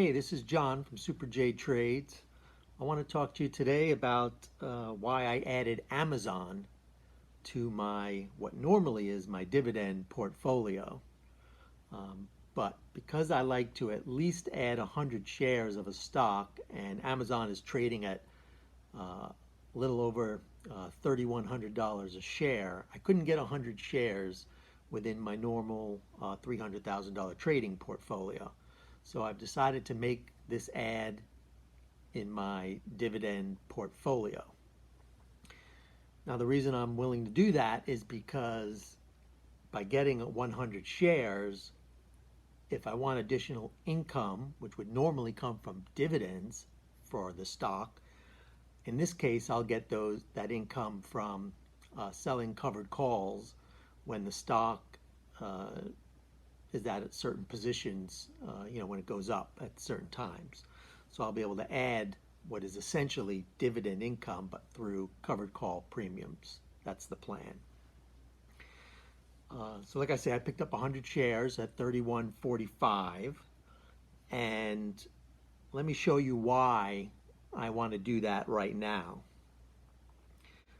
Hey, this is John from Super J Trades. I want to talk to you today about why I added Amazon to my what normally is my dividend portfolio. But because I like to at least add 100 shares of a stock, and Amazon is trading at a little over $3,100 a share, I couldn't get 100 shares within my normal $300,000 trading portfolio. So I've decided to make this add in my dividend portfolio. Now, the reason I'm willing to do that is because by getting 100 shares, if I want additional income, which would normally come from dividends for the stock, in this case, I'll get that income from selling covered calls when the stock is at certain positions, when it goes up at certain times. So I'll be able to add what is essentially dividend income, but through covered call premiums. That's the plan. So like I say, I picked up 100 shares at 31.45, and let me show you why I want to do that right now.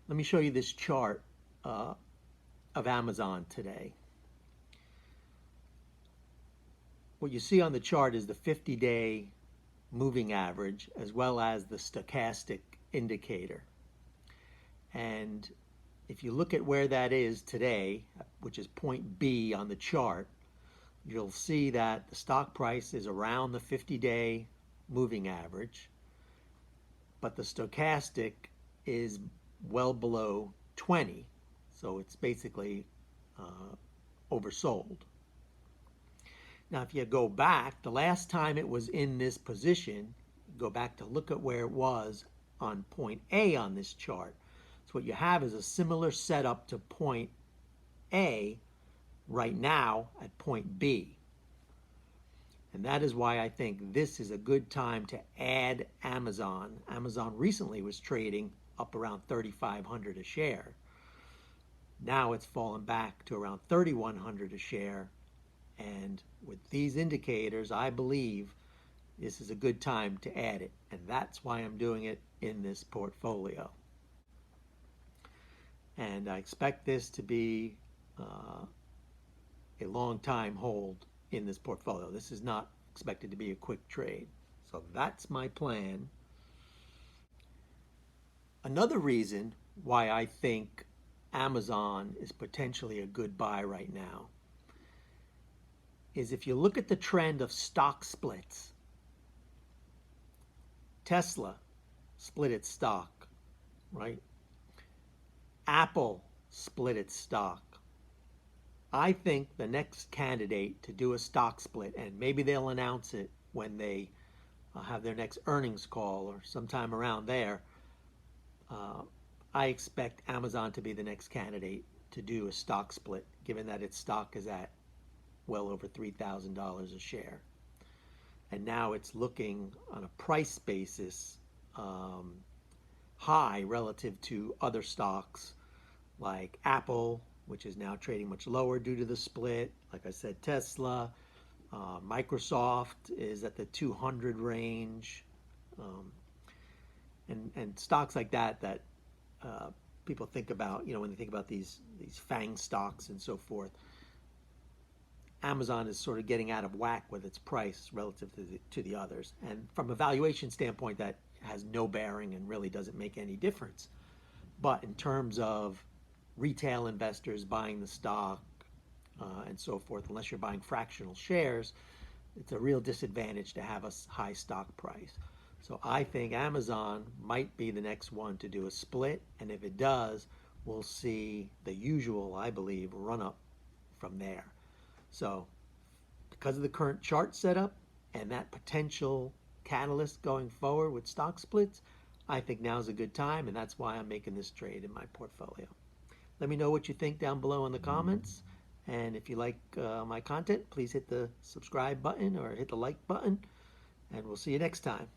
Let me show you this chart of Amazon today. What you see on the chart is the 50-day moving average as well as the stochastic indicator. And if you look at where that is today, which is point B on the chart, you'll see that the stock price is around the 50-day moving average, but the stochastic is well below 20, so it's basically oversold. Now, if you go back, the last time it was in this position, go back to look at where it was on point A on this chart. So what you have is a similar setup to point A right now at point B. And that is why I think this is a good time to add Amazon. Amazon recently was trading up around 3,500 a share. Now it's fallen back to around 3,100 a share. And with these indicators, I believe this is a good time to add it. And that's why I'm doing it in this portfolio. And I expect this to be a long time hold in this portfolio. This is not expected to be a quick trade. So that's my plan. Another reason why I think Amazon is potentially a good buy right now is if you look at the trend of stock splits. Tesla split its stock, right? Apple split its stock. I think the next candidate to do a stock split, and maybe they'll announce it when they have their next earnings call or sometime around there, I expect Amazon to be the next candidate to do a stock split, given that its stock is at well over $3,000 a share. And now it's looking on a price basis high relative to other stocks like Apple, which is now trading much lower due to the split. Like I said, Tesla, Microsoft is at the 200 range, and stocks like that people think about, when they think about these FANG stocks and so forth. Amazon is sort of getting out of whack with its price relative to the others. And from a valuation standpoint, that has no bearing and really doesn't make any difference. But in terms of retail investors buying the stock and so forth, unless you're buying fractional shares, it's a real disadvantage to have a high stock price. So I think Amazon might be the next one to do a split. And if it does, we'll see the usual, I believe, run up from there. So because of the current chart setup and that potential catalyst going forward with stock splits, I think now's a good time, and that's why I'm making this trade in my portfolio. Let me know what you think down below in the comments. And if you like my content, please hit the subscribe button or hit the like button, and we'll see you next time.